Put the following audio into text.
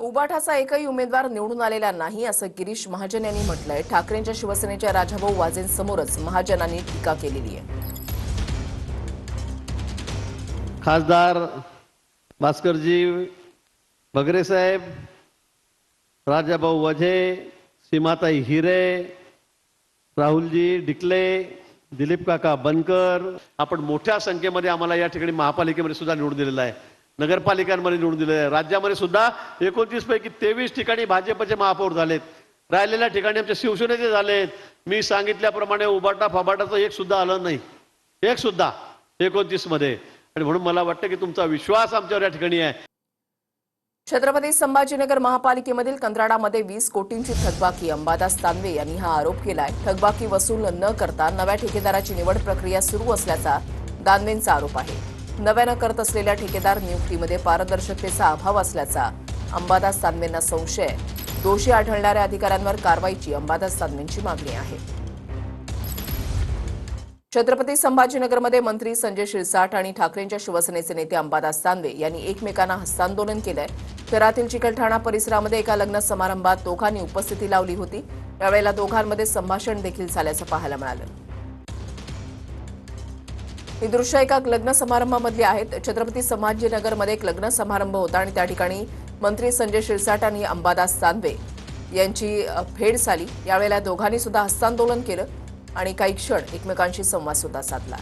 उबाठाचा एकही उमेदवार निवडून आलेला नाही असं गिरीश महाजन यांनी म्हटलंय। ठाकरेंच्या शिवसेनेच्या राजाभाऊ वाजेंसमोरच महाजनांनी टीका केलेली आहे। खासदार भास्करजी भगरे साहेब, राजाभाऊ वाजे, सीमाताई हिरे, राहुलजी डिकले, दिलीप काका बनकर, आपण मोठ्या संख्येमध्ये आम्हाला या ठिकाणी महापालिकेमध्ये सुद्धा निवडून दिलेला आहे, नगरपालिकांमध्ये निवडून दिलेलं आहे। राज्यामध्ये सुद्धा 29 पैकी 23 ठिकाणी भाजपचे महापौर झालेत, राहिलेल्या ठिकाणी आमच्या शिवसेनेचे झालेत। मी सांगितल्याप्रमाणे उबाटा फबाटाचं एक सुद्धा आलं नाही, एक सुद्धा 29 मध्ये। आणि म्हणून मला वाटतं की तुमचा विश्वास आमच्यावर या ठिकाणी आहे। छत्रपती संभाजीनगर महापालिकेमधील कंत्राटामध्ये 20 कोटींची थकबाकी अंबादास दानवे यांनी हा आरोप केलाय। थकबाकी वसूल न करता नव्या ठेकेदाराची निवड प्रक्रिया सुरू असल्याचा दानवेंचा आरोप आहे। नव्यानं करत असलेल्या ठेकेदार नियुक्तीमध्ये पारदर्शकतेचा अभाव असल्याचा अंबादास दानवेंना संशय आहे। दोषी आढळणाऱ्या अधिकाऱ्यांवर कारवाईची अंबादास दानवेंची मागणी आहे। छत्रपती संभाजीनगरमध्ये मंत्री संजय शिरसाट आणि ठाकरेंच्या शिवसेनेचे नेते अंबादास दानवे यांनी एकमेकांना हस्तांदोलन केलंय। शहरातील चिकलठाणा परिसरामध्ये एका लग्न समारंभात दोघांनी उपस्थिती लावली होती। यावेळेला दोघांमध्ये संभाषण देखील झाल्याचं पाहायला मिळालं। ही दृश्य एका लग्न समारंभामधली आहेत। छत्रपती संभाजीनगरमध्ये एक लग्न समारंभ होता आणि त्या ठिकाणी मंत्री संजय शिरसाट आणि अंबादास दानवे यांची भेट झाली। यावेळेला दोघांनी सुद्धा हस्तांदोलन केलं आणि काही क्षण एकमेकांशी संवाद सुद्धा साधला।